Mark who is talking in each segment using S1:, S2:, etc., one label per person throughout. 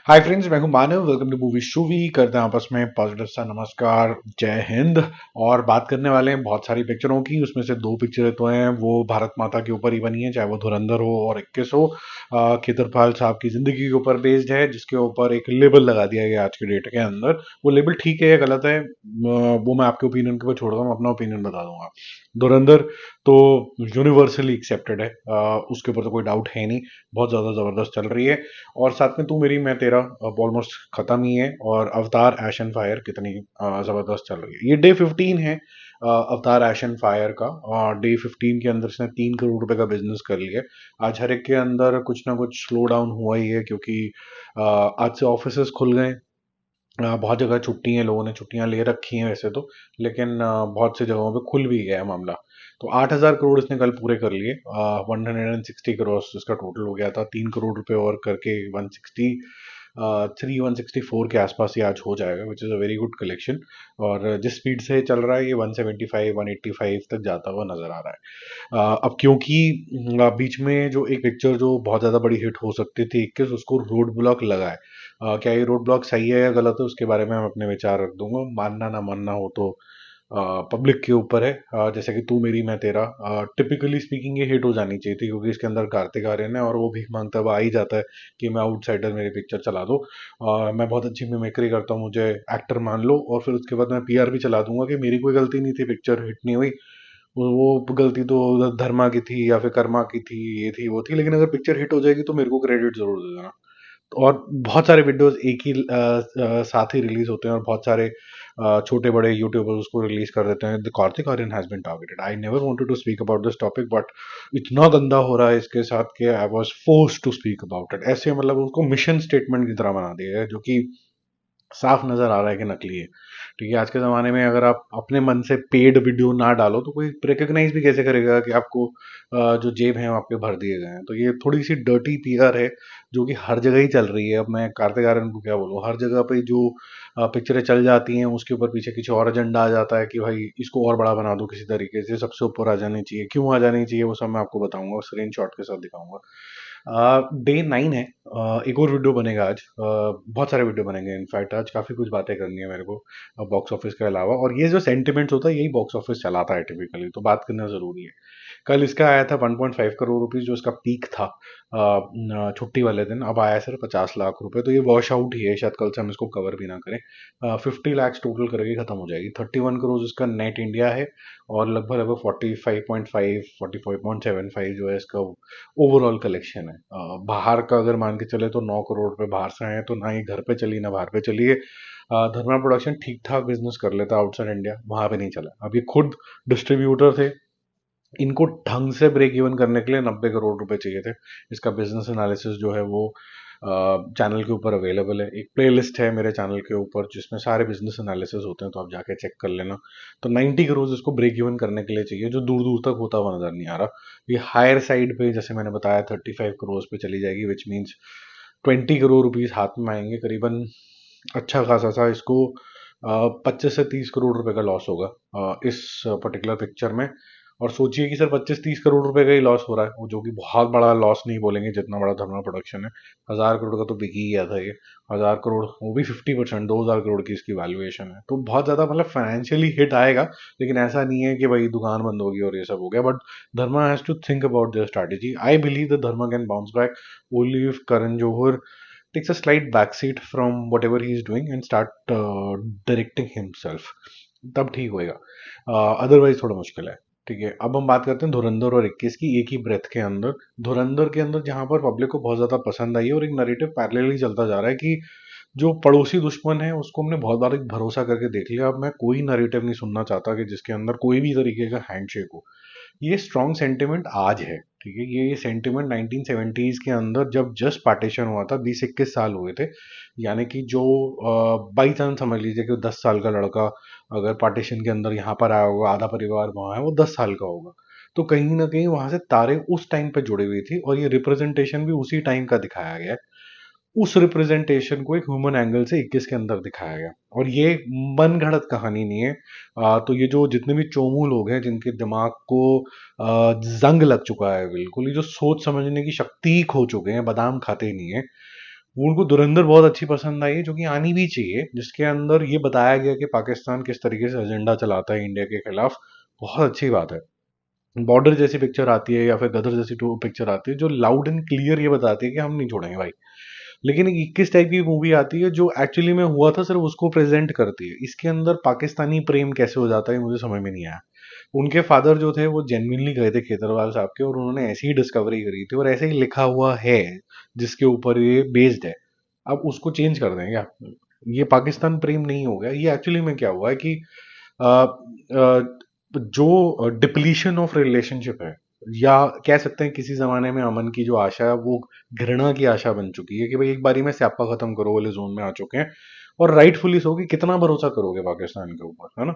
S1: हाय friends, मैं हूं Manav. Welcome to movie Shoovy. करते हैं आपस में पॉजिटिव सा नमस्कार, जय हिंद। और बात करने वाले हैं बहुत सारी पिक्चरों की। उसमें से दो पिक्चरें तो हैं वो भारत माता के ऊपर ही बनी है, चाहे वो धुरंधर हो और 21 हो। खेतरपाल साहब की जिंदगी के ऊपर बेस्ड है, जिसके ऊपर एक लेबल लगा दिया गया आज के डेट के अंदर। वो लेबल ठीक है या गलत है, वो मैं आपके ओपिनियन के ऊपर छोड़ रहा हूँ, अपना ओपिनियन बता दूंगा। धुरंधर तो यूनिवर्सली एक्सेप्टेड है, उसके ऊपर तो कोई डाउट है नहीं। बहुत ज्यादा जबरदस्त चल रही है। और साथ में तू मेरी मैं तेरा ऑलमोस्ट खत्म ही है। और अवतार एश एंड फायर कितनी जबरदस्त चल रही है। ये डे 15 है अवतार एश एंड फायर का। डे 15 के अंदर इसने 3 करोड़ रुपए का बिजनेस कर लिया। आज हर एक के अंदर कुछ ना कुछ स्लो डाउन हुआ ही है, क्योंकि आज से ऑफिसेस खुल गए। बहुत जगह छुट्टी है, लोगों ने छुट्टियां ले रखी हैं वैसे तो। लेकिन बहुत सी जगहों पे खुल भी गया है मामला। तो 8,000 करोड़ इसने कल पूरे कर लिए। 160 करोड़ इसका टोटल हो गया था। 3 करोड़ रुपए और करके 164 के आसपास ये आज हो जाएगा, which is a very good collection. और जिस स्पीड से चल रहा है ये 175 185 तक जाता हुआ नजर आ रहा है। अब क्योंकि बीच में जो एक पिक्चर जो बहुत ज़्यादा बड़ी हिट हो सकती थी 21, उसको रोड ब्लॉक लगा है। क्या ये रोड ब्लॉक सही है या गलत है, उसके बारे में हम अपने विचार रख दूंगा। मानना ना मानना हो तो पब्लिक के ऊपर है। जैसे कि तू मेरी मैं तेरा, टिपिकली स्पीकिंग ये हिट हो जानी चाहिए थी, क्योंकि इसके अंदर कार्तिक आर्यन है और वो भीख मांगता हुआ आ ही जाता है कि मैं आउटसाइडर, मेरी पिक्चर चला दो। मैं बहुत अच्छी मिमिक्री करता हूँ, मुझे एक्टर मान लो। और फिर उसके बाद मैं पीआर भी चला दूंगा कि मेरी कोई गलती नहीं थी, पिक्चर हिट नहीं हुई। वो गलती तो धर्मा की थी या फिर कर्मा की थी, ये थी वो थी। लेकिन अगर पिक्चर हिट हो जाएगी तो मेरे को क्रेडिट जरूर दे देना। और बहुत सारे वीडियोस एक ही साथ ही रिलीज होते हैं, और बहुत सारे छोटे बड़े यूट्यूबर्स उसको रिलीज कर देते हैं। The Kartik Aaryan has been targeted. I never wanted to speak about this topic, but इतना गंदा हो रहा है इसके साथ कि I was forced to speak about it. ऐसे मतलब उसको मिशन स्टेटमेंट की तरह बना दिया है, जो कि साफ नजर आ रहा है कि नकली है। ठीक है, आज के ज़माने में अगर आप अपने मन से पेड वीडियो ना डालो तो कोई रिकग्नाइज भी कैसे करेगा कि आपको जो जेब हैं वो आपके भर दिए गए हैं। तो ये थोड़ी सी डर्टी पीआर है, जो कि हर जगह ही चल रही है। अब मैं कार्तिक आर्यन को क्या बोलूँ, हर जगह पे जो पिक्चरें चल जाती हैं उसके ऊपर पीछे कुछ और एजेंडा आ जाता है कि भाई इसको और बड़ा बना दो किसी तरीके से, सबसे ऊपर आ जानी चाहिए। क्यों आ जानी चाहिए वो सब मैं आपको बताऊंगा, स्क्रीन शॉट के साथ दिखाऊंगा। डे 9 है। एक और वीडियो बनेगा आज। बहुत सारे वीडियो बनेंगे इनफैक्ट, आज काफ़ी कुछ बातें करनी है मेरे को बॉक्स ऑफिस के अलावा। और ये जो सेंटिमेंट्स होता है यही बॉक्स ऑफिस चलाता है टिपिकली, तो बात करना ज़रूरी है। कल इसका आया था 1.5 करोड़ रुपीस, जो इसका पीक था छुट्टी वाले दिन। अब आया सिर्फ 50 लाख रुपए, तो ये वॉश आउट ही है। शायद कल से हम इसको कवर भी ना करें। 50 लैक्स टोटल करके खत्म हो जाएगी। 31 करोड़ इसका नेट इंडिया है। और लगभग लगभग 45.5 45.75 जो है इसका ओवरऑल कलेक्शन है। बाहर का अगर मान के चले तो 9 करोड़ रुपए बाहर से आए हैं, तो ना ही घर पे चली ना बाहर पे चली है। धर्मा प्रोडक्शन ठीक ठाक बिजनेस कर लेता आउटसाइड इंडिया, वहां पे नहीं चला। अब ये खुद डिस्ट्रीब्यूटर थे, इनको ढंग से ब्रेक इवन करने के लिए 90 करोड़ रुपए चाहिए थे। इसका बिजनेस एनालिसिस जो है वो चैनल के ऊपर अवेलेबल है। एक प्लेलिस्ट है मेरे चैनल के ऊपर जिसमें सारे बिजनेस एनालिसिस होते हैं, तो आप जाके चेक कर लेना। तो 90 करोड़ इसको ब्रेक इवन करने के लिए चाहिए, जो दूर दूर तक होता हुआ नजर नहीं आ रहा। ये हायर साइड पे, जैसे मैंने बताया, 35 करोड़ पे चली जाएगी, विच मीन्स 20 करोड़ रुपीज हाथ में आएंगे करीबन। अच्छा खासा सा इसको 25 से 30 करोड़ रुपए का लॉस होगा इस पर्टिकुलर पिक्चर में। और सोचिए कि सर 25-30 करोड़ रुपए का ही लॉस हो रहा है, वो जो कि बहुत बड़ा लॉस नहीं बोलेंगे जितना बड़ा धर्मा प्रोडक्शन है। 1,000 करोड़ का तो बिक ही गया था ये। 1,000 करोड़, वो भी 50%, 2,000 करोड़ की इसकी वैल्यूएशन है। तो बहुत ज्यादा मतलब फाइनेंशियली हिट आएगा। लेकिन ऐसा नहीं है कि भाई दुकान बंद होगी और ये सब हो गया। But Dharma has to think about their strategy. I believe the Dharma can bounce back only if Karan Johar takes a slight backseat from whatever he is doing and start directing himself। तब ठीक होएगा, अदरवाइज थोड़ा मुश्किल है। ठीक है, अब हम बात करते हैं धुरंधर और 21 की एक ही ब्रेथ के अंदर। धुरंधर के अंदर जहां पर पब्लिक को बहुत ज्यादा पसंद आई है और एक नरेटिव पैरेलली चलता जा रहा है कि जो पड़ोसी दुश्मन है उसको हमने बहुत बार भरोसा करके देख लिया। अब मैं कोई नरेटिव नहीं सुनना चाहता कि जिसके अंदर कोई भी तरीके का हैंडशेक हो। ये स्ट्रॉन्ग सेंटिमेंट आज है। ठीक है, ये सेंटिमेंट 1970s के अंदर जब जस्ट पार्टीशन हुआ था, 20-21 साल हुए थे। यानी कि जो बाई चांस समझ लीजिए कि 10 साल का लड़का अगर पार्टीशन के अंदर यहाँ पर आया होगा, आधा परिवार वहाँ है, वो 10 साल का होगा। तो कहीं ना कहीं वहां से तारे उस टाइम पे जुड़ी हुई थी, और ये रिप्रेजेंटेशन भी उसी टाइम का दिखाया गया है। उस रिप्रेजेंटेशन को एक ह्यूमन एंगल से 21 के अंदर दिखाया गया। और ये मन घड़त कहानी नहीं है। तो ये जो जितने भी चोमू लोग हैं जिनके दिमाग को जंग लग चुका है बिल्कुल, ये जो सोच समझने की शक्ति ही खो चुके हैं, बादाम खाते ही नहीं है, वो उनको धुरंधर बहुत अच्छी पसंद आई है, जो कि आनी भी चाहिए, जिसके अंदर ये बताया गया कि पाकिस्तान किस तरीके से एजेंडा चलाता है इंडिया के खिलाफ। बहुत अच्छी बात है। बॉर्डर जैसी पिक्चर आती है या फिर गदर जैसी टू पिक्चर आती है जो लाउड एंड क्लियर ये बताती है कि हम नहीं छोड़ेंगे भाई। लेकिन एक 21 टाइप की मूवी आती है जो एक्चुअली में हुआ था सिर्फ उसको प्रेजेंट करती है। इसके अंदर पाकिस्तानी प्रेम कैसे हो जाता है मुझे समझ में नहीं आया। उनके फादर जो थे वो जेन्युइनली गए थे खेतरवाल साहब के, और उन्होंने ऐसी ही डिस्कवरी करी थी और ऐसे ही लिखा हुआ है जिसके ऊपर ये बेस्ड है। अब उसको चेंज कर दें क्या? ये पाकिस्तान प्रेम नहीं हो गया। ये एक्चुअली में क्या हुआ है कि अ, जो डिप्लीशन ऑफ रिलेशनशिप है, या कह सकते हैं किसी जमाने में अमन की जो आशा है वो घृणा की आशा बन चुकी है कि भाई एक बारी में स्यापा खत्म करो वाले जोन में आ चुके हैं। और राइटफुली सो कि कितना भरोसा करोगे पाकिस्तान के ऊपर, है ना?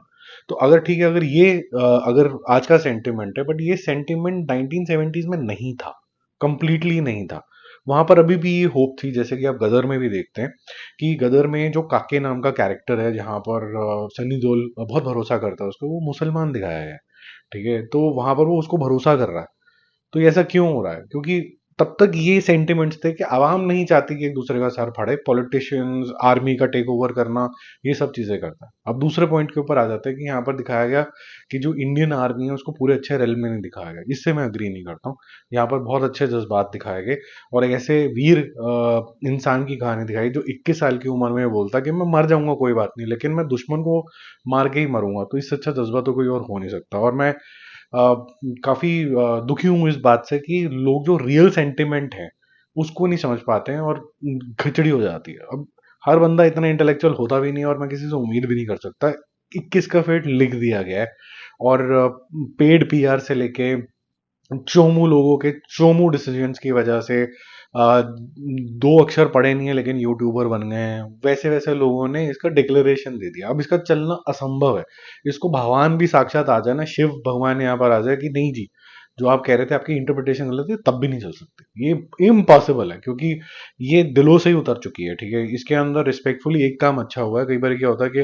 S1: तो अगर ठीक है, अगर ये अगर आज का सेंटिमेंट है, बट ये सेंटिमेंट 1970s में नहीं था, कंप्लीटली नहीं था। वहां पर अभी भी ये होप थी, जैसे कि आप गदर में भी देखते हैं कि गदर में जो काके नाम का कैरेक्टर है, जहां पर सनी देओल बहुत भरोसा करता है उसको, वो मुसलमान दिखाया है। ठीक है, तो वहां पर वो उसको भरोसा कर रहा है। तो ये ऐसा क्यों हो रहा है? क्योंकि तब तक ये सेंटिमेंट्स थे कि आवाम नहीं चाहती कि एक दूसरे का सर फाड़े, पॉलिटिशियंस आर्मी का टेक ओवर करना, ये सब चीजें करता है। अब दूसरे पॉइंट के ऊपर आ जाते हैं कि यहाँ पर दिखाया गया कि जो इंडियन आर्मी है उसको पूरे अच्छे रेल में नहीं दिखाया गया। इससे मैं अग्री नहीं करता हूँ। यहाँ पर बहुत अच्छे जज्बात दिखाए गए और एक ऐसे वीर इंसान की कहानी दिखाई जो 21 साल की उम्र में बोलता कि मैं मर जाऊंगा कोई बात नहीं, लेकिन मैं दुश्मन को मार के ही मरूंगा। तो इससे अच्छा जज्बा तो कोई और हो नहीं सकता। और मैं काफी दुखी हूं इस बात से कि लोग जो रियल सेंटिमेंट है उसको नहीं समझ पाते हैं और खिचड़ी हो जाती है। अब हर बंदा इतना इंटेलेक्चुअल होता भी नहीं, और मैं किसी से उम्मीद भी नहीं कर सकता। 21 का फेट लिख दिया गया है, और पेड पीआर से लेके चोमू लोगों के चोमू डिसीजंस की वजह से दो अक्षर पढ़े नहीं है लेकिन यूट्यूबर बन गए हैं, वैसे वैसे लोगों ने इसका डिक्लेरेशन दे दिया। अब इसका चलना असंभव है। इसको भगवान भी साक्षात आ जाए ना, शिव भगवान यहाँ पर आ जाए कि नहीं जी, जो आप कह रहे थे आपकी इंटरप्रिटेशन गलत है, तब भी नहीं चल सकती। ये इम्पॉसिबल है, क्योंकि ये दिलों से ही उतर चुकी है। ठीक है, इसके अंदर रिस्पेक्टफुली एक काम अच्छा हुआ है। कई बार क्या होता है कि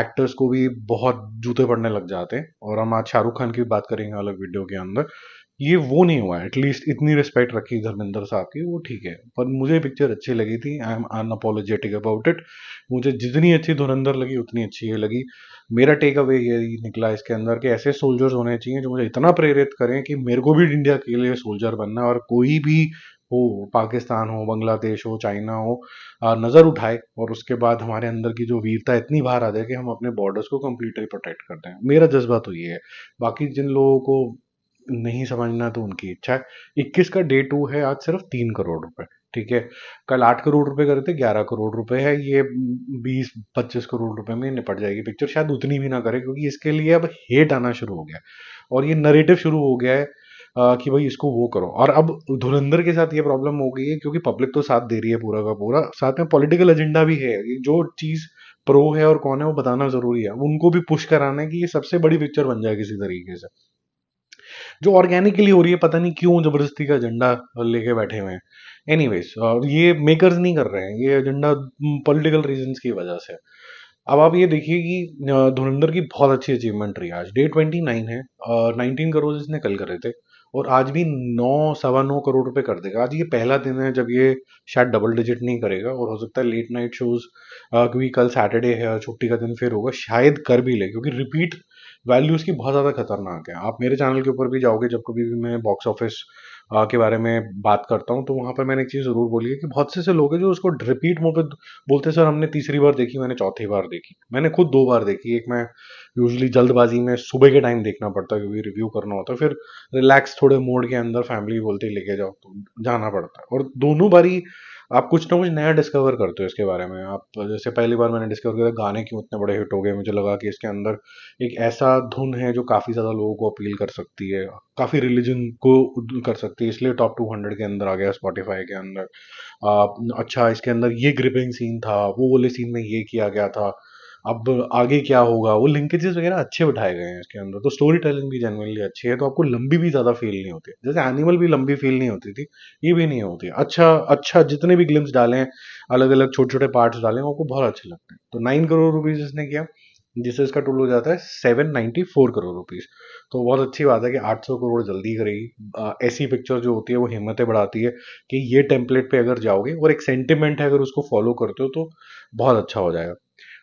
S1: एक्टर्स को भी बहुत जूते पड़ने लग जाते हैं, और हम आज शाहरुख खान की भी बात करेंगे अलग वीडियो के अंदर। ये वो नहीं हुआ। एटलीस्ट इतनी रिस्पेक्ट रखी धर्मेंद्र साहब की, वो ठीक है। पर मुझे पिक्चर अच्छी लगी थी, I am unapologetic about it. मुझे जितनी अच्छी धुरंधर लगी उतनी अच्छी ये लगी। मेरा टेक अवे ये निकला इसके अंदर कि ऐसे सोल्जर्स होने चाहिए जो मुझे इतना प्रेरित करें कि मेरे को भी इंडिया के लिए सोल्जर बनना है, और कोई भी हो, पाकिस्तान हो, बांग्लादेश हो, चाइना हो, नजर उठाए और उसके बाद हमारे अंदर की जो वीरता इतनी बाहर आ जाए कि हम अपने बॉर्डर्स को कंप्लीटली प्रोटेक्ट करते हैं। मेरा जज्बा तो ये है। बाकी जिन लोगों को नहीं समझना तो उनकी इच्छा है। 21 का डे टू है आज सिर्फ 3 करोड़ रुपए। ठीक है, कल 8 करोड़ रुपए करे थे, 11 करोड़ रुपए है। ये 20-25 करोड़ रुपए में निपट जाएगी पिक्चर, शायद उतनी भी ना करे, क्योंकि इसके लिए अब हेट आना शुरू हो गया है और ये नरेटिव शुरू हो गया है कि भाई इसको वो करो। और अब धुरंधर के साथ ये प्रॉब्लम हो गई है क्योंकि पब्लिक तो साथ दे रही है पूरा का पूरा, साथ में पॉलिटिकल एजेंडा भी है। ये जो चीज प्रो है और कौन है वो बताना जरूरी है। उनको भी पुश कराना है कि ये सबसे बड़ी पिक्चर बन जाए किसी तरीके से, जो ऑर्गेनिकली हो रही है। पता नहीं क्यों जबरदस्ती का एजेंडा लेके बैठे हुए हैं। एनीवेज, ये मेकर्स नहीं कर रहे हैं ये एजेंडा, पॉलिटिकल रीजंस की वजह से। अब आप ये देखिए कि धुरंधर की बहुत अच्छी अचीवमेंट रही। आज डे 29 है, 19 करोड़ इसने कल करे थे, और आज भी 9-9.25 करोड़ रुपए कर देगा। आज ये पहला दिन है जब ये शायद डबल डिजिट नहीं करेगा, और हो सकता है लेट नाइट शोज, क्योंकि कल सैटरडे है और छुट्टी का दिन फिर होगा, शायद कर भी ले, क्योंकि रिपीट वैल्यू उसकी बहुत ज़्यादा खतरनाक है। आप मेरे चैनल के ऊपर भी जाओगे, जब कभी भी मैं बॉक्स ऑफिस के बारे में बात करता हूँ, तो वहां पर मैंने एक चीज़ ज़रूर बोली है कि बहुत से ऐसे लोग हैं जो उसको रिपीट मुंह पे बोलते हैं, सर हमने तीसरी बार देखी, मैंने चौथी बार देखी, मैंने खुद 2 बार देखी। एक मैं यूजुअली जल्दबाजी में सुबह के टाइम देखना पड़ता है क्योंकि रिव्यू करना होता है, फिर रिलैक्स थोड़े मोड के अंदर फैमिली बोलते ही लेके जाओ तो जाना पड़ता है। और दोनों बारी आप कुछ ना कुछ नया डिस्कवर करते हो इसके बारे में। आप जैसे पहली बार मैंने डिस्कवर किया गाने क्यों इतने बड़े हिट हो गए, मुझे लगा कि इसके अंदर एक ऐसा धुन है जो काफ़ी ज़्यादा लोगों को अपील कर सकती है, काफ़ी रिलीजन को कर सकती है, इसलिए टॉप 200 के अंदर आ गया स्पॉटिफाई के अंदर। अच्छा, इसके अंदर ये ग्रिपिंग सीन था, वो वाले सीन में ये किया गया था, अब आगे क्या होगा, वो लिंकेजेस वगैरह अच्छे बिठाए गए हैं इसके अंदर। तो स्टोरी टेलिंग भी जेनुइनली अच्छी है, तो आपको लंबी भी ज़्यादा फील नहीं होती। जैसे एनिमल भी लंबी फील नहीं होती थी, ये भी नहीं होती। अच्छा अच्छा, जितने भी ग्लिम्स डाले हैं, अलग अलग छोटे छोटे पार्ट्स डाले हैं, आपको बहुत अच्छे लगते हैं। तो 9 करोड़ रुपीज इसने किया। जिससे इसका टोटल हो जाता है 794 करोड़ रुपीस। तो बहुत अच्छी बात है कि 800 करोड़ जल्दी करेगी। ऐसी पिक्चर जो होती है वो हिम्मतें बढ़ाती है कि ये टेम्पलेट पे अगर जाओगे और एक सेंटिमेंट है, अगर उसको फॉलो करते हो तो बहुत अच्छा हो जाएगा।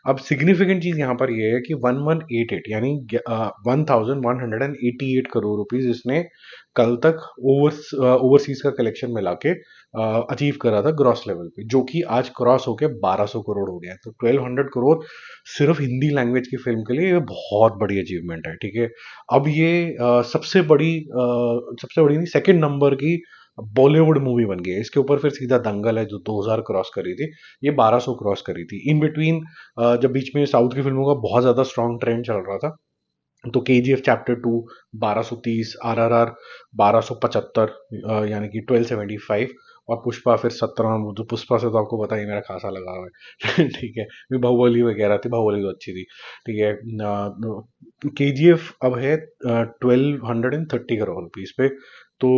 S1: अब सिग्निफिकेंट चीज यहाँ पर ये है कि 1188 यानी 1188 करोड़ रुपीज इसने कल तक ओवरसीज का कलेक्शन मिला के अचीव करा था ग्रॉस लेवल पे, जो कि आज क्रॉस होके 1200 करोड़ हो गया है। तो 1200 करोड़ सिर्फ हिंदी लैंग्वेज की फिल्म के लिए ये बहुत बड़ी अचीवमेंट है, ठीक है। अब ये सबसे बड़ी नहीं, सेकंड नंबर की बॉलीवुड मूवी बन गई है। इसके ऊपर फिर सीधा दंगल है जो 2000 क्रॉस करी थी, ये 1200 क्रॉस करी थी। इन बिटवीन जब बीच में साउथ की फिल्मों का बहुत ज्यादा स्ट्रॉन्ग ट्रेंड चल रहा था, तो KGF चैप्टर 2 1230, RRR 1275, यानी कि 1275, और पुष्पा फिर 17। जो पुष्पा से तो आपको पता ही मेरा खासा लगा हुआ है ठीक है। मैं बाहुबली वगैरह थी, बाहुबली तो अच्छी थी, ठीक है। KGF अब है 1230 करोड़ रुपीज पे। तो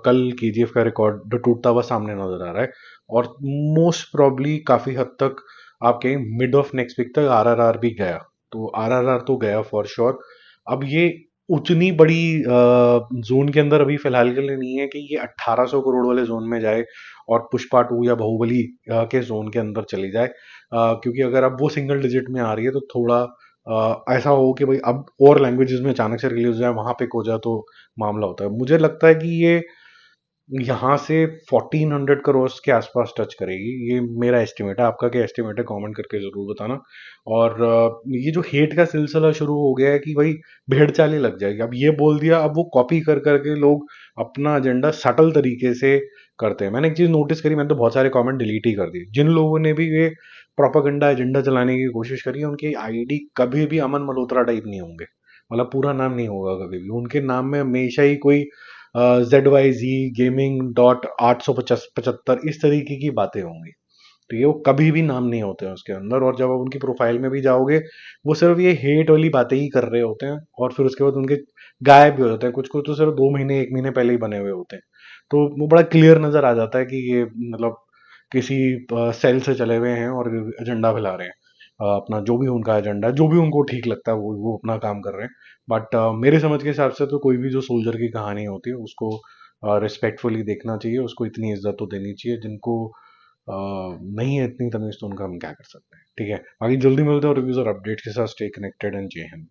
S1: कल KGF का रिकॉर्ड टूटता हुआ सामने नजर आ रहा है। और मोस्ट प्रोबली काफी हद तक आप कहें मिड ऑफ नेक्स्ट वीक तक RRR भी गया। तो RRR तो गया फॉर श्योर। अब ये उतनी बड़ी जोन के अंदर अभी फिलहाल के लिए नहीं है कि ये 1800 करोड़ वाले जोन में जाए और पुष्पा 2 या बाहुबली के जोन के अंदर चली जाए। क्योंकि अगर अब वो सिंगल डिजिट में आ रही है तो थोड़ा ऐसा हो कि भाई अब और लैंग्वेजेस में अचानक से रिलीज हो जाए, वहां पे हो जाए, तो मामला होता है। मुझे लगता है कि ये यहाँ से 1400 करोड़ के आसपास टच करेगी, ये मेरा एस्टिमेट है। आपका क्या एस्टिमेट है, कमेंट करके जरूर बताना। और ये जो हेट का सिलसिला शुरू हो गया है कि भाई भेड़ चाल ही लग जाएगी, अब ये बोल दिया, अब वो कॉपी कर करके लोग अपना एजेंडा सटल तरीके से करते हैं। मैंने एक चीज नोटिस करी, मैंने तो बहुत सारे कमेंट डिलीट ही कर दिए। जिन लोगों ने भी ये प्रोपागेंडा एजेंडा चलाने की कोशिश करी है, उनकी आईडी कभी भी अमन मल्होत्रा टाइप नहीं होंगे, मतलब पूरा नाम नहीं होगा कभी भी। उनके नाम में हमेशा ही कोई ZYZ Gaming.875 इस तरीके की बातें होंगी। तो ये वो कभी भी नाम नहीं होते हैं उसके अंदर। और जब आप उनकी प्रोफाइल में भी जाओगे, वो सिर्फ ये हेट वाली बातें ही कर रहे होते हैं, और फिर उसके बाद उनके गायब भी हो जाते हैं। कुछ कुछ तो सिर्फ 2 महीने 1 महीने पहले ही बने हुए होते हैं। तो वो बड़ा क्लियर नजर आ जाता है कि ये मतलब किसी सेल से चले हुए हैं और एजेंडा फैला रहे हैं। अपना जो भी उनका एजेंडा है, जो भी उनको ठीक लगता है, वो अपना काम कर रहे हैं। बट मेरे समझ के हिसाब से तो कोई भी जो सोल्जर की कहानी होती है उसको रिस्पेक्टफुली देखना चाहिए, उसको इतनी इज्जत तो देनी चाहिए। जिनको नहीं है इतनी तमीज, तो उनका हम क्या कर सकते हैं, ठीक है। बाकी जल्दी मिलते हैं रिव्यूज और अपडेट के साथ। स्टे कनेक्टेड एंड जय हिंद।